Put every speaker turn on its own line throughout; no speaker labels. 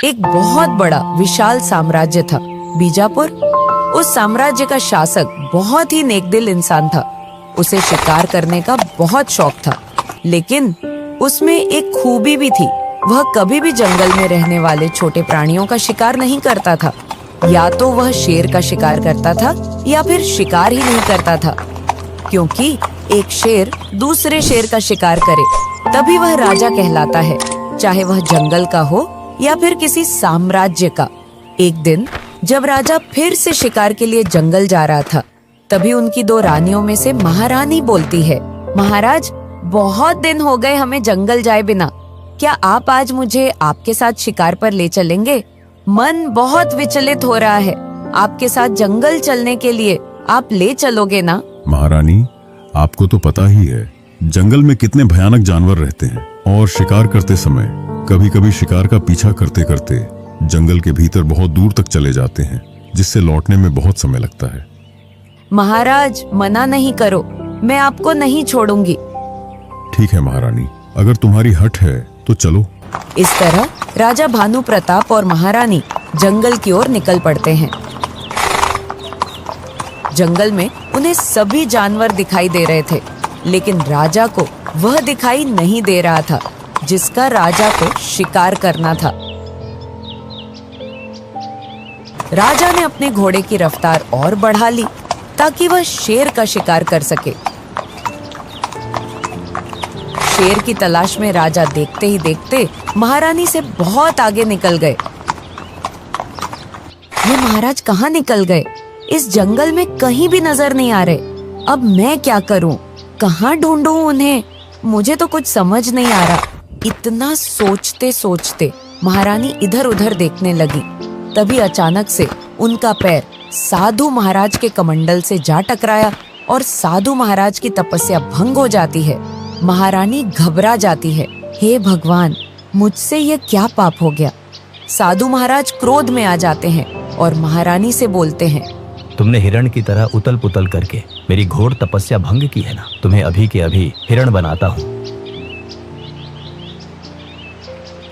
एक बहुत बड़ा विशाल साम्राज्य था, बीजापुर। उस साम्राज्य का शासक बहुत ही नेकदिल इंसान था। उसे शिकार करने का बहुत शौक था, लेकिन उसमें एक खूबी भी थी। वह कभी भी जंगल में रहने वाले छोटे प्राणियों का शिकार नहीं करता था। या तो वह शेर का शिकार करता था या फिर शिकार ही नहीं करता था, क्योंकि एक शेर दूसरे शेर का शिकार करे तभी वह राजा कहलाता है, चाहे वह जंगल का हो या फिर किसी साम्राज्य का। एक दिन जब राजा फिर से शिकार के लिए जंगल जा रहा था, तभी उनकी दो रानियों में से महारानी बोलती है, महाराज, बहुत दिन हो गए हमें जंगल जाए बिना। क्या आप आज मुझे आपके साथ शिकार पर ले चलेंगे? मन बहुत विचलित हो रहा है। आपके साथ जंगल चलने के लिए आप ले चलोगे ना?
महारानी, आपको तो पता ही है जंगल में कितने भयानक जानवर रहते हैं, और शिकार करते समय कभी कभी शिकार का पीछा करते करते जंगल के भीतर बहुत दूर तक चले जाते हैं, जिससे लौटने में बहुत समय लगता है।
महाराज, मना नहीं करो, मैं आपको नहीं छोड़ूंगी।
ठीक है महारानी, अगर तुम्हारी हट है तो चलो।
इस तरह राजा भानु प्रताप और महारानी जंगल की ओर निकल पड़ते हैं। जंगल में उन्हें सभी जानवर दिखाई दे रहे थे, लेकिन राजा को वह दिखाई नहीं दे रहा था जिसका राजा को शिकार करना था। राजा ने अपने घोड़े की रफ्तार और बढ़ा ली ताकि वह शेर का शिकार कर सके। शेर की तलाश में राजा देखते ही देखते महारानी से बहुत आगे निकल गए। ये महाराज कहाँ निकल गए? इस जंगल में कहीं भी नजर नहीं आ रहे। अब मैं क्या करूं? कहाँ ढूंढूं उन्हें? मुझे तो कुछ समझ नहीं आ रहा। इतना सोचते सोचते महारानी इधर उधर देखने लगी। तभी अचानक से उनका पैर साधु महाराज के कमंडल से जा टकराया और साधु महाराज की तपस्या भंग हो जाती है। महारानी घबरा जाती है। हे भगवान, मुझसे यह क्या पाप हो गया? साधु महाराज क्रोध में आ जाते हैं और महारानी से बोलते हैं,
तुमने हिरण की तरह उतल पुतल करके मेरी घोर तपस्या भंग की है ना। तुम्हें अभी के अभी हिरण बनाता हूँ।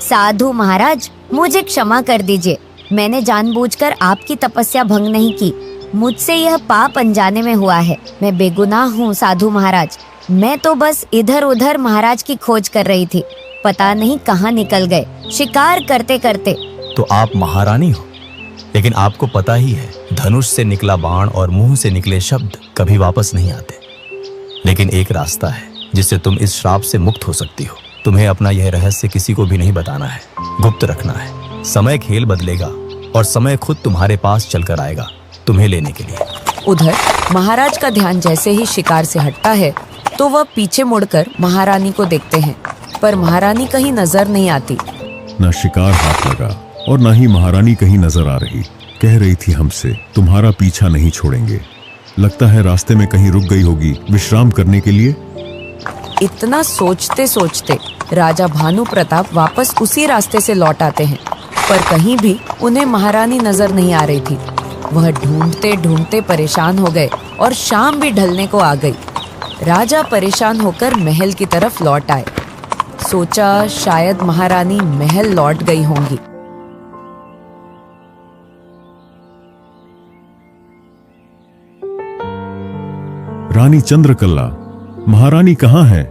साधु महाराज, मुझे क्षमा कर दीजिए। मैंने जानबूझकर आपकी तपस्या भंग नहीं की। मुझसे यह पाप अनजाने में हुआ है। मैं बेगुनाह हूँ साधु महाराज। मैं तो बस इधर उधर महाराज की खोज कर रही थी। पता नहीं कहाँ निकल गए शिकार करते करते।
तो आप महारानी हो, लेकिन आपको पता ही है धनुष से निकला बाण और मुंह से निकले शब्द कभी वापस नहीं आते। लेकिन एक रास्ता है जिससे तुम इस श्राप से मुक्त हो सकती हो। तुम्हें अपना यह रहस्य किसी को भी नहीं बताना है, गुप्त रखना है। समय खेल बदलेगा और समय खुद तुम्हारे पास चलकर आएगा तुम्हें लेने के लिए।
उधर महाराज का ध्यान जैसे ही शिकार से हटता है तो वह पीछे मुड़कर महारानी को देखते हैं, पर महारानी कहीं नजर नहीं आती।
न शिकार हाथ लगा और न ही महारानी कहीं नजर आ रही। कह रही थी हमसे तुम्हारा पीछा नहीं छोड़ेंगे। लगता है रास्ते में कहीं रुक गई होगी विश्राम करने के लिए।
इतना सोचते सोचते राजा भानु प्रताप वापस उसी रास्ते से लौट आते हैं, पर कहीं भी उन्हें महारानी नजर नहीं आ रही थी। वह ढूंढते ढूंढते परेशान हो गए और शाम भी ढलने को आ गई। राजा परेशान होकर महल की तरफ लौट आए। सोचा शायद महारानी महल लौट गई होंगी।
रानी चंद्रकला, महारानी कहाँ है?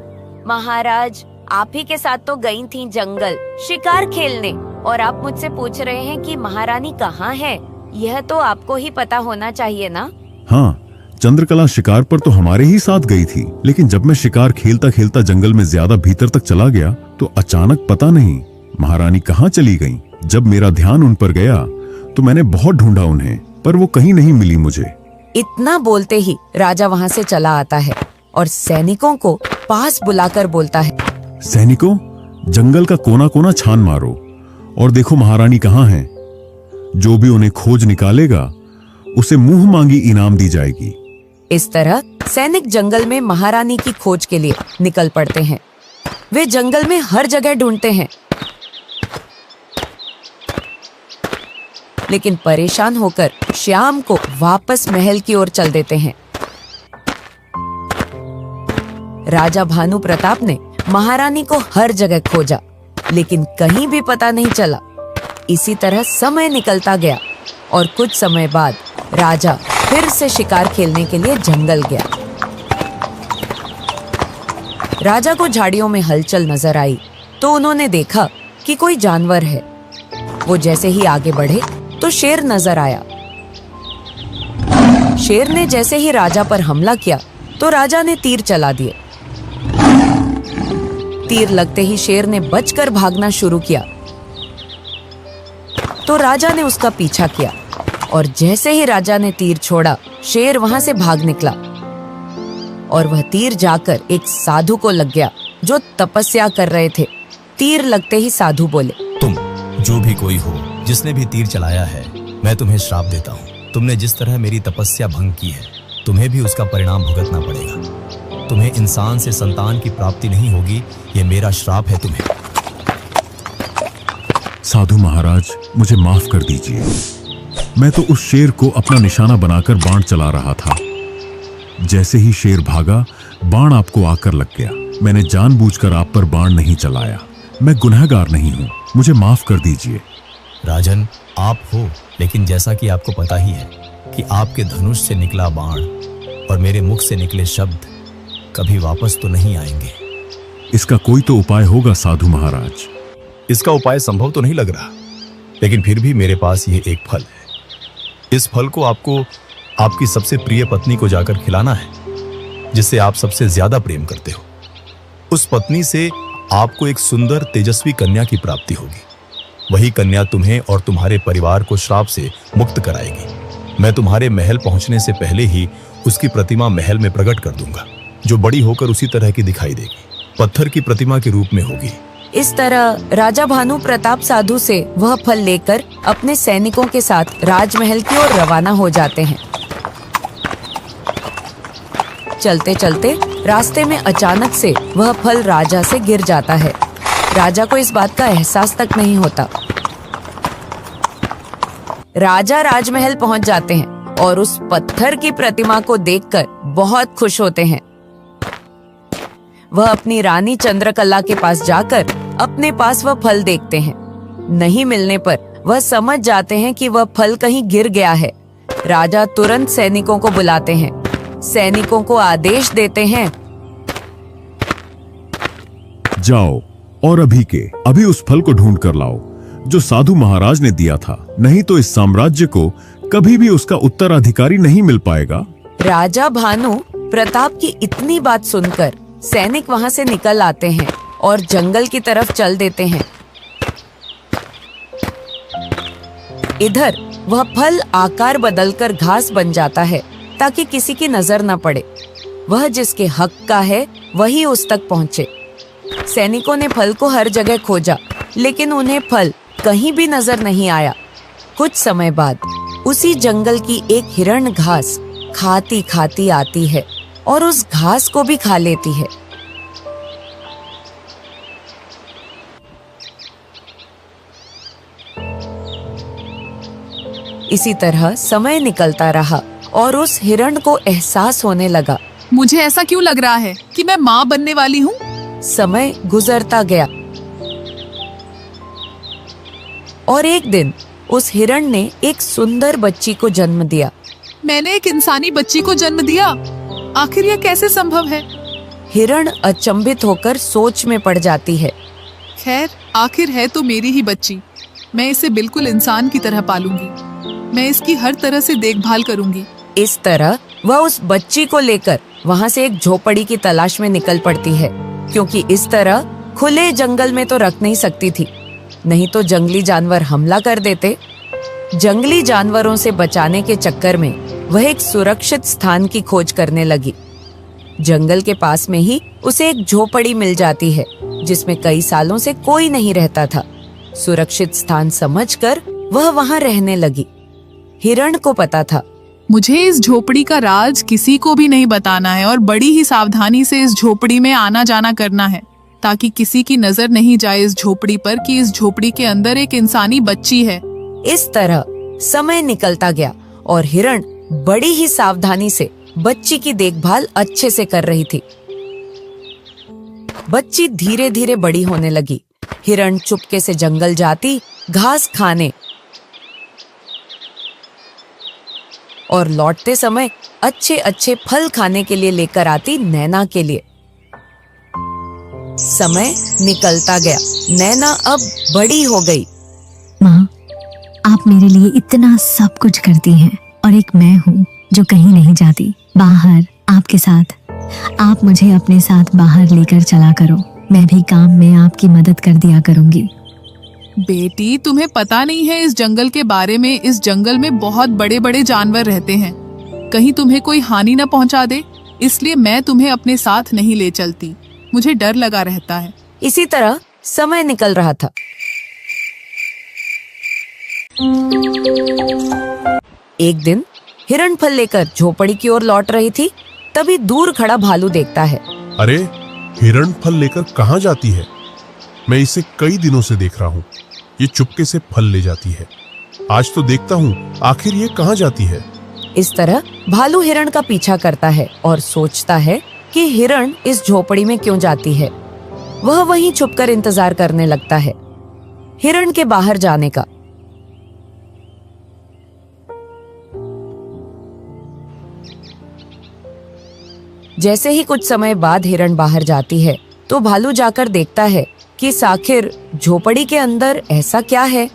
महाराज, आप ही के साथ तो गई थी जंगल शिकार खेलने, और आप मुझसे पूछ रहे हैं कि महारानी कहाँ है। यह तो आपको ही पता होना चाहिए ना।
हाँ, चंद्रकला शिकार पर तो हमारे ही साथ गई थी, लेकिन जब मैं शिकार खेलता खेलता जंगल में ज्यादा भीतर तक चला गया तो अचानक पता नहीं महारानी कहाँ चली गईं। जब मेरा ध्यान उन पर गया तो मैंने बहुत ढूंढा उन्हें, पर वो कहीं नहीं मिली मुझे।
इतना बोलते ही राजा वहाँ से चला आता है और सैनिकों को पास बुलाकर बोलता है,
सैनिकों, जंगल का कोना कोना छान मारो और देखो महारानी कहाँ है। जो भी उन्हें खोज निकालेगा उसे मुंह मांगी इनाम दी जाएगी।
इस तरह सैनिक जंगल में महारानी की खोज के लिए निकल पड़ते हैं। वे जंगल में हर जगह ढूंढते हैं, लेकिन परेशान होकर श्याम को वापस महल की ओर चल देते हैं। राजा भानु प्रताप ने महारानी को हर जगह खोजा, लेकिन कहीं भी पता नहीं चला। इसी तरह समय निकलता गया और कुछ समय बाद राजा फिर से शिकार खेलने के लिए जंगल गया। राजा को झाड़ियों में हलचल नजर आई तो उन्होंने देखा कि कोई जानवर है। वो जैसे ही आगे बढ़े तो शेर नजर आया। शेर ने जैसे ही राजा पर हमला किया तो राजा ने तीर चला दिए। तीर लगते ही शेर ने बचकर भागना शुरू किया तो राजा ने उसका पीछा किया और जैसे ही राजा ने तीर छोड़ा, शेर वहां से भाग निकला और वह तीर जाकर एक साधु को लग गया जो तपस्या कर रहे थे। तीर लगते ही साधु बोले,
तुम जो भी कोई हो जिसने भी तीर चलाया है, मैं तुम्हें श्राप देता हूँ। तुमने जिस तरह मेरी तपस्या भंग की है, तुम्हें भी उसका परिणाम भुगतना पड़ेगा। तुम्हें इंसान से संतान की प्राप्ति नहीं होगी, ये मेरा श्राप है तुम्हें।
साधु महाराज, मुझे माफ कर दीजिए। मैं तो उस शेर को अपना निशाना बनाकर बाण चला रहा था। जैसे ही शेर भागा, बाण आपको आकर लग गया। मैंने जानबूझकर आप पर बाण नहीं चलाया। मैं गुनहगार नहीं हूं, मुझे माफ कर दीजिए।
राजन, आप हो, लेकिन जैसा कि आपको पता ही है कि आपके धनुष से निकला बाण और मेरे मुख से निकले शब्द कभी वापस तो नहीं आएंगे।
इसका कोई तो उपाय होगा साधु महाराज।
इसका उपाय संभव तो नहीं लग रहा, लेकिन फिर भी मेरे पास ये एक फल है। इस फल को आपको आपकी सबसे प्रिय पत्नी को जाकर खिलाना है, जिससे आप सबसे ज्यादा प्रेम करते हो। उस पत्नी से आपको एक सुंदर तेजस्वी कन्या की प्राप्ति होगी। वही कन्या तुम्हें और तुम्हारे परिवार को श्राप से मुक्त कराएगी। मैं तुम्हारे महल पहुंचने से पहले ही उसकी प्रतिमा महल में प्रकट कर दूंगा, जो बड़ी होकर उसी तरह की दिखाई देगी। पत्थर की प्रतिमा के रूप में होगी।
इस तरह राजा भानु प्रताप साधु से वह फल लेकर अपने सैनिकों के साथ राजमहल की ओर रवाना हो जाते हैं। चलते चलते रास्ते में अचानक से वह फल राजा से गिर जाता है। राजा को इस बात का एहसास तक नहीं होता। राजा राजमहल पहुंच जाते हैं और उस पत्थर की प्रतिमा को देखकर बहुत खुश होते हैं। वह अपनी रानी चंद्रकला के पास जाकर अपने पास वह फल देखते हैं। नहीं मिलने पर वह समझ जाते हैं कि वह फल कहीं गिर गया है। राजा तुरंत सैनिकों को बुलाते हैं। सैनिकों को आदेश देते हैं,
जाओ और अभी के अभी उस फल को ढूंढ कर लाओ जो साधु महाराज ने दिया था, नहीं तो इस साम्राज्य को कभी भी उसका उत्तराधिकारी नहीं मिल पाएगा।
राजा भानु प्रताप की इतनी बात सुनकर सैनिक वहां से निकल आते हैं और जंगल की तरफ चल देते हैं। इधर वह फल आकार बदलकर घास बन जाता है ताकि किसी की नजर न पड़े। वह जिसके हक का है वही उस तक पहुंचे। सैनिकों ने फल को हर जगह खोजा, लेकिन उन्हें फल कहीं भी नजर नहीं आया। कुछ समय बाद उसी जंगल की एक हिरण घास खाती खाती आती है और उस घास को भी खा लेती है। इसी तरह समय निकलता रहा और उस हिरण को एहसास होने लगा,
मुझे ऐसा क्यों लग रहा है कि मैं माँ बनने वाली हूँ।
समय गुजरता गया और एक दिन उस हिरण ने एक सुंदर बच्ची को जन्म दिया।
मैंने एक इंसानी बच्ची को जन्म दिया, आखिर यह कैसे संभव है।
हिरण अचंभित होकर सोच में पड़ जाती है।
खैर, आखिर है तो मेरी ही बच्ची। मैं इसे बिल्कुल इंसान की तरह पालूंगी। मैं इसकी हर तरह से देखभाल करूंगी।
इस तरह वह उस बच्ची को लेकर वहां से एक झोपड़ी की तलाश में निकल पड़ती है, क्योंकि इस तरह खुले जंगल में तो रख नहीं सकती थी, नहीं तो जंगली जानवर हमला कर देते। जंगली जानवरों से बचाने के चक्कर में वह एक सुरक्षित स्थान की खोज करने लगी। जंगल के पास में ही उसे एक झोपड़ी मिल जाती है, जिसमें कई सालों से कोई नहीं रहता था। सुरक्षित स्थान समझकर वह वहां रहने लगी। हिरण को पता था,
मुझे इस झोपड़ी का राज किसी को भी नहीं बताना है और बड़ी ही सावधानी से इस झोपड़ी में आना जाना करना है, ताकि किसी की नजर नहीं जाए इस झोपड़ी पर कि इस झोपड़ी के अंदर एक इंसानी बच्ची है।
इस तरह समय निकलता गया और हिरण बड़ी ही सावधानी से बच्ची की देखभाल अच्छे से कर रही थी। बच्ची धीरे धीरे बड़ी होने लगी। हिरण चुपके से जंगल जाती घास खाने और लौटते समय अच्छे अच्छे फल खाने के लिए लेकर आती नैना के लिए। समय निकलता गया, नैना अब बड़ी हो गई।
माँ, आप मेरे लिए इतना सब कुछ करती हैं और एक मैं हूँ जो कहीं नहीं जाती, बाहर आपके साथ। आप मुझे अपने साथ बाहर लेकर चला करो, मैं भी काम में आपकी मदद कर दिया करूँगी।
बेटी, तुम्हें पता नहीं है इस जंगल के बारे में। इस जंगल में बहुत बड़े बड़े जानवर रहते हैं, कहीं तुम्हें कोई हानि न पहुंचा दे, इसलिए मैं तुम्हें अपने साथ नहीं ले चलती। मुझे डर लगा रहता है।
इसी तरह समय निकल रहा था। एक दिन हिरण फल लेकर झोपड़ी की ओर लौट रही थी, तभी दूर खड़ा भालू देखता है।
अरे, हिरण फल लेकर कहाँ जाती है? मैं इसे कई दिनों से देख रहा हूँ। ये चुपके से फल ले जाती है। आज तो देखता हूँ आखिर ये कहाँ जाती है।
इस तरह भालू हिरण का पीछा करता है और सोचता है कि हिरण इस झोपड़ी में क्यों जाती है। वह वहीं छुपकर इंतजार करने लगता है हिरण के बाहर जाने का। जैसे ही कुछ समय बाद हिरण बाहर जाती है तो भालू जाकर देखता है कि आखिर झोपड़ी के अंदर ऐसा क्या है।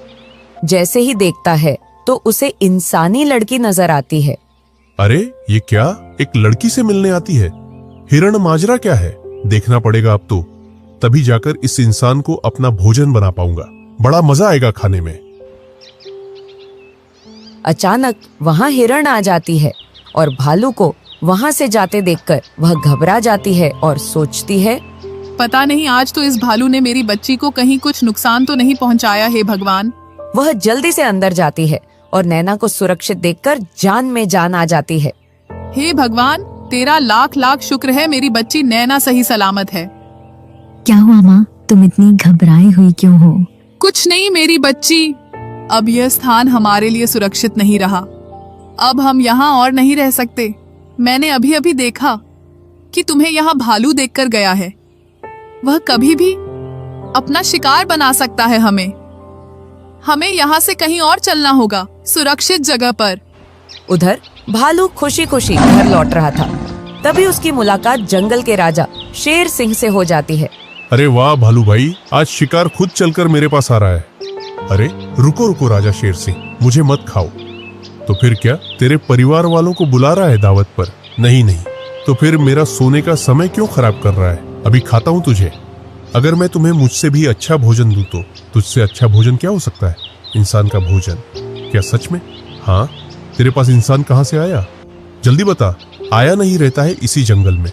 जैसे ही देखता है तो उसे इंसानी लड़की नजर आती है।
अरे, ये क्या एक लड़की से मिलने आती है? हिरण माजरा क्या है? देखना पड़ेगा अब तो, तभी जाकर इस इंसान को अपना भोजन बना पाऊंगा। बड़ा मजा आएगा खाने में।
अचानक वहां हिरण आ जाती है और भालू को वहां से जाते देखकर वह घबरा जाती है और सोचती है,
पता नहीं आज तो इस भालू ने मेरी बच्ची को कहीं कुछ नुकसान तो नहीं पहुंचाया है भगवान।
वह जल्दी से अंदर जाती है और नैना को सुरक्षित देखकर जान में जान आ जाती है।
हे भगवान, तेरा लाख लाख शुक्र है, मेरी बच्ची नैना सही सलामत है।
क्या हुआ माँ, तुम इतनी घबराई हुई क्यों हो?
कुछ नहीं मेरी बच्ची, अब यह स्थान हमारे लिए सुरक्षित नहीं रहा। अब हम यहाँ और नहीं रह सकते। मैंने अभी अभी देखा कि तुम्हें यहाँ भालू देखकर गया है। वह कभी भी अपना शिकार बना सकता है। हमें यहाँ से कहीं और चलना होगा, सुरक्षित जगह पर।
उधर भालू खुशी खुशी घर लौट रहा था, तभी उसकी मुलाकात जंगल के राजा शेर सिंह से हो जाती है।
अरे वाह भालू भाई, आज शिकार खुद चलकर मेरे पास आ रहा है। अरे रुको रुको राजा शेर सिंह, मुझे मत खाओ। तो फिर क्या तेरे परिवार वालों को बुला रहा है दावत पर? नहीं नहीं, तो फिर मेरा सोने का समय क्यों खराब कर रहा है? अभी खाता हूँ तुझे। अगर मैं तुम्हें मुझसे भी अच्छा भोजन दूं तो तुझसे अच्छा भोजन क्या हो सकता है? इंसान का भोजन। क्या सच में? हाँ, तेरे पास इंसान कहाँ से आया? जल्दी बता। आया नहीं रहता है इसी जंगल में?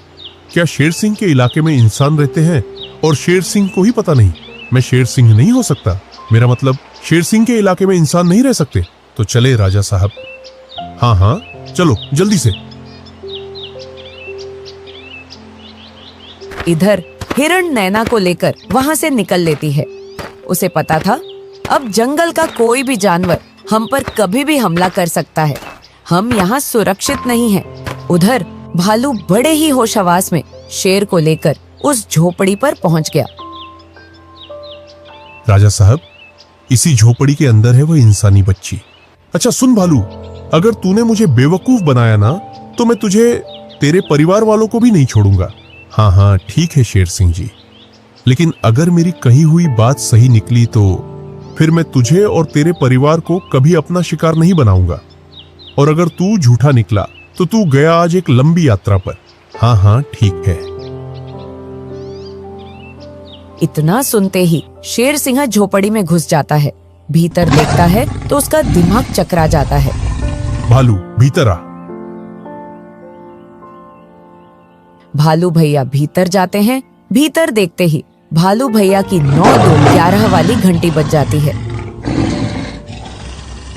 क्या शेर सिंह के इलाके में इंसान रहते हैं और शेर सिंह को ही पता नहीं? मैं शेर सिंह नहीं हो सकता। मेरा मतलब शेर सिंह के इलाके में इंसान नहीं रह सकते। तो चले राजा साहब। हाँ हाँ, चलो जल्दी से।
इधर हिरण नैना को लेकर वहां से निकल लेती है। उसे पता था अब जंगल का कोई भी जानवर हम पर कभी भी हमला कर सकता है। हम यहाँ सुरक्षित नहीं हैं। उधर भालू बड़े ही होशहवास में शेर को लेकर उस झोपड़ी पर पहुंच गया।
राजा साहब, इसी झोपड़ी के अंदर है वह इंसानी बच्ची। अच्छा सुन भालू, अगर तूने मुझे बेवकूफ बनाया ना तो मैं तुझे, तेरे परिवार वालों को भी नहीं छोड़ूंगा। हाँ हाँ ठीक है शेर सिंह जी, लेकिन अगर मेरी कही हुई बात सही निकली तो फिर मैं तुझे और तेरे परिवार को कभी अपना शिकार नहीं बनाऊंगा। और अगर तू झूठा निकला तो तू गया आज एक लंबी यात्रा पर। हाँ हाँ ठीक है।
इतना सुनते ही शेर सिंह झोपड़ी में घुस जाता है। भीतर देखता है तो उसका दिमाग चकरा जाता है।
भालू भीतर आ।
भालू भैया भीतर जाते हैं। भीतर देखते ही भालू भैया की 9-2-11 वाली घंटी बज जाती है।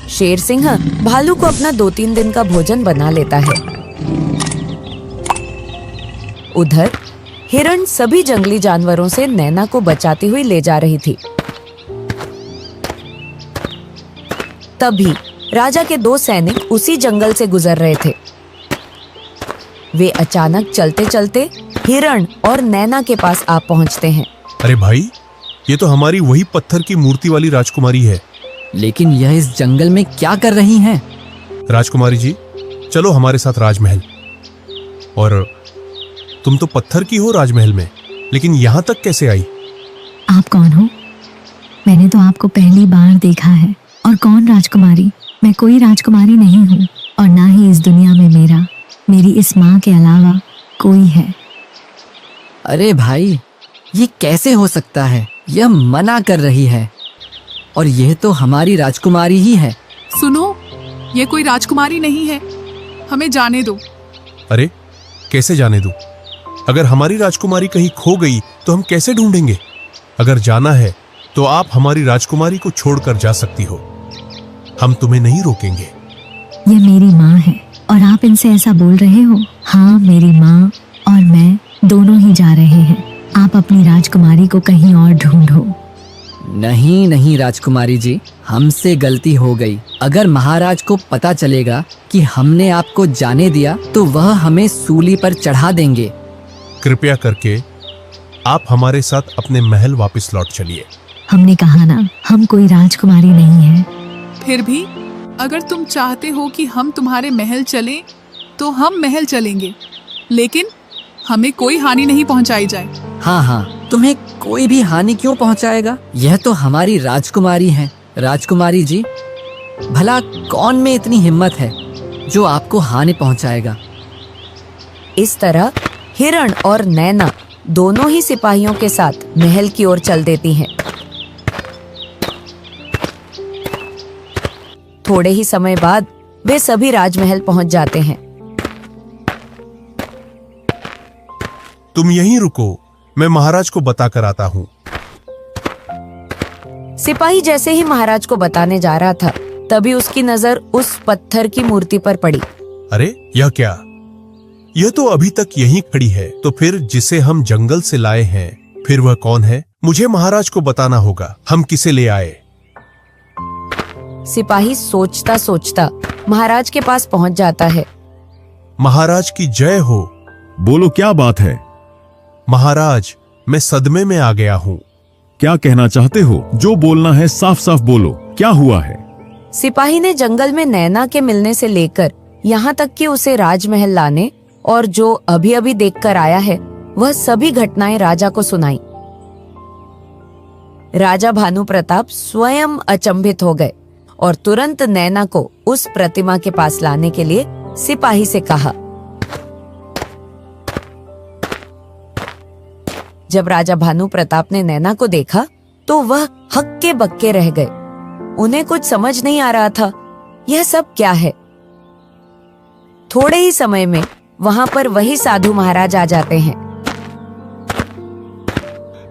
शेर सिंह भालू को अपना 2-3 दिन का भोजन बना लेता है। उधर हिरण सभी जंगली जानवरों से नैना को बचाती हुई ले जा रही थी। तभी राजा के 2 सैनिक उसी जंगल से गुजर रहे थे। वे अचानक चलते चलते हिरण और नैना के पास आ पहुंचते हैं।
अरे भाई, ये तो हमारी वही पत्थर की मूर्ति वाली राजकुमारी है।
लेकिन यह इस जंगल में क्या कर रही हैं?
राजकुमारी जी, चलो हमारे साथ राजमहल। और तुम तो पत्थर की हो राजमहल में, लेकिन यहां तक कैसे आई?
आप कौन हो? मैंने तो आपको पहली बार देखा है। और कौन राजकुमारी? मैं कोई राजकुमारी नहीं हूँ, और ना ही इस दुनिया में मेरी इस माँ के अलावा कोई है।
अरे भाई, ये कैसे हो सकता है? यह मना कर रही है, और यह तो हमारी राजकुमारी ही है।
सुनो, ये कोई राजकुमारी नहीं है, हमें जाने दो।
अरे कैसे जाने दूं? अगर हमारी राजकुमारी कहीं खो गई तो हम कैसे ढूंढेंगे? अगर जाना है तो आप हमारी राजकुमारी को छोड़कर जा सकती हो, हम तुम्हें नहीं रोकेंगे।
ये मेरी माँ है, और आप इनसे ऐसा बोल रहे हो? हाँ, मेरी माँ और मैं दोनों ही जा रहे हैं। आप अपनी राजकुमारी को कहीं और ढूंढो।
नहीं नहीं राजकुमारी जी, हमसे गलती हो गई। अगर महाराज को पता चलेगा कि हमने आपको जाने दिया तो वह हमें सूली पर चढ़ा देंगे।
कृपया करके आप हमारे साथ अपने महल वापस लौट चलिए।
हमने कहा ना, हम कोई राजकुमारी नहीं है।
फिर भी अगर तुम चाहते हो कि हम तुम्हारे महल चलें, तो हम महल चलेंगे, लेकिन हमें कोई हानि नहीं पहुंचाई जाए।
हाँ हाँ, तुम्हें कोई भी हानि क्यों पहुंचाएगा? यह तो हमारी राजकुमारी है। राजकुमारी जी, भला कौन में इतनी हिम्मत है जो आपको हानि पहुंचाएगा?
इस तरह हिरण और नैना दोनों ही सिपाहियों के साथ महल की ओर चल देती हैं। थोड़े ही समय बाद वे सभी राजमहल पहुंच जाते हैं।
तुम यहीं रुको, मैं महाराज को बताकर आता हूँ।
सिपाही जैसे ही महाराज को बताने जा रहा था, तभी उसकी नजर उस पत्थर की मूर्ति पर पड़ी।
अरे यह क्या? यह तो अभी तक यहीं खड़ी है। तो फिर जिसे हम जंगल से लाए हैं, फिर वह कौन है? मुझे महाराज को बताना होगा, हम किसे ले आए।
सिपाही सोचता सोचता महाराज के पास पहुंच जाता है।
महाराज की जय हो।
बोलो, क्या बात है?
महाराज, मैं सदमे में आ गया हूँ।
क्या कहना चाहते हो? जो बोलना है साफ साफ बोलो, क्या हुआ है?
सिपाही ने जंगल में नैना के मिलने से लेकर यहाँ तक कि उसे राजमहल लाने और जो अभी अभी देखकर आया है, वह सभी घटनाएं राजा को सुनाई। राजा भानु प्रताप स्वयं अचंभित हो गए और तुरंत नैना को उस प्रतिमा के पास लाने के लिए सिपाही से कहा। जब राजा भानु प्रताप ने नैना को देखा तो वह हक्के बक्के रह गए। उन्हें कुछ समझ नहीं आ रहा था, यह सब क्या है। थोड़े ही समय में वहां पर वही साधु महाराज आ जाते हैं।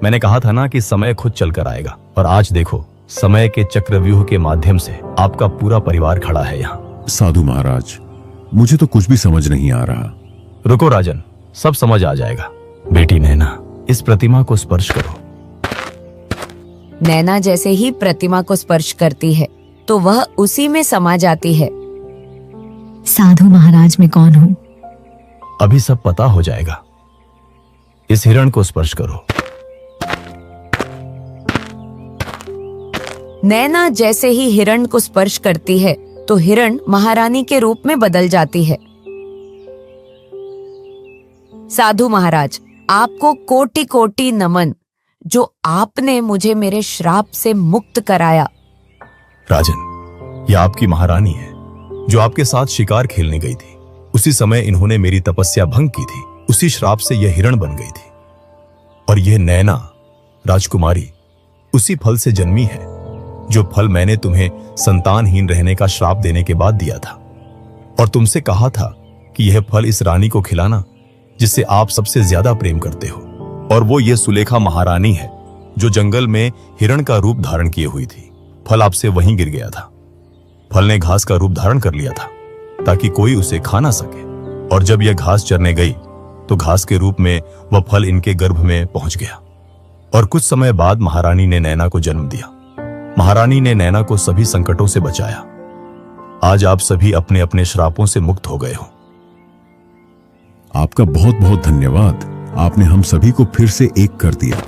मैंने कहा था ना कि समय खुद चलकर आएगा, और आज देखो, समय के चक्रव्यूह के माध्यम से आपका पूरा परिवार खड़ा है यहाँ।
साधु महाराज, मुझे तो कुछ भी समझ नहीं आ रहा।
रुको राजन, सब समझ आ जाएगा। बेटी नैना, इस प्रतिमा को स्पर्श करो।
नैना जैसे ही प्रतिमा को स्पर्श करती है तो वह उसी में समा जाती है।
साधु महाराज, मैं कौन हूँ?
अभी सब पता हो जाएगा। इस हिरण को स्पर्श करो।
नैना जैसे ही हिरण को स्पर्श करती है तो हिरण महारानी के रूप में बदल जाती है। साधु महाराज, आपको कोटि कोटि नमन, जो आपने मुझे मेरे श्राप से मुक्त कराया।
राजन, यह आपकी महारानी है जो आपके साथ शिकार खेलने गई थी। उसी समय इन्होंने मेरी तपस्या भंग की थी। उसी श्राप से यह हिरण बन गई थी। और यह नैना राजकुमारी उसी फल से जन्मी है जो फल मैंने तुम्हें संतानहीन रहने का श्राप देने के बाद दिया था। और तुमसे कहा था कि यह फल इस रानी को खिलाना जिससे आप सबसे ज्यादा प्रेम करते हो। और वो ये सुलेखा महारानी है जो जंगल में हिरण का रूप धारण किए हुई थी। फल आपसे वहीं गिर गया था। फल ने घास का रूप धारण कर लिया था ताकि कोई उसे खा ना सके। और जब यह घास चरने गई तो घास के रूप में वह फल इनके गर्भ में पहुंच गया। और कुछ समय बाद महारानी ने नैना को जन्म दिया। महारानी ने नैना को सभी संकटों से बचाया। आज आप सभी अपने अपने श्रापों से मुक्त हो गए हो।
आपका बहुत बहुत धन्यवाद। आपने हम सभी को फिर से एक कर दिया।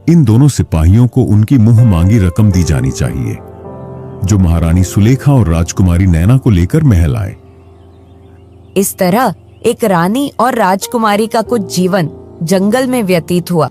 इन दोनों सिपाहियों को उनकी मुंह मांगी रकम दी जानी चाहिए, जो महारानी सुलेखा और राजकुमारी नैना को लेकर महल आए।
इस तरह एक रानी और राजकुमारी का कुछ जीवन जंगल में व्यतीत हुआ।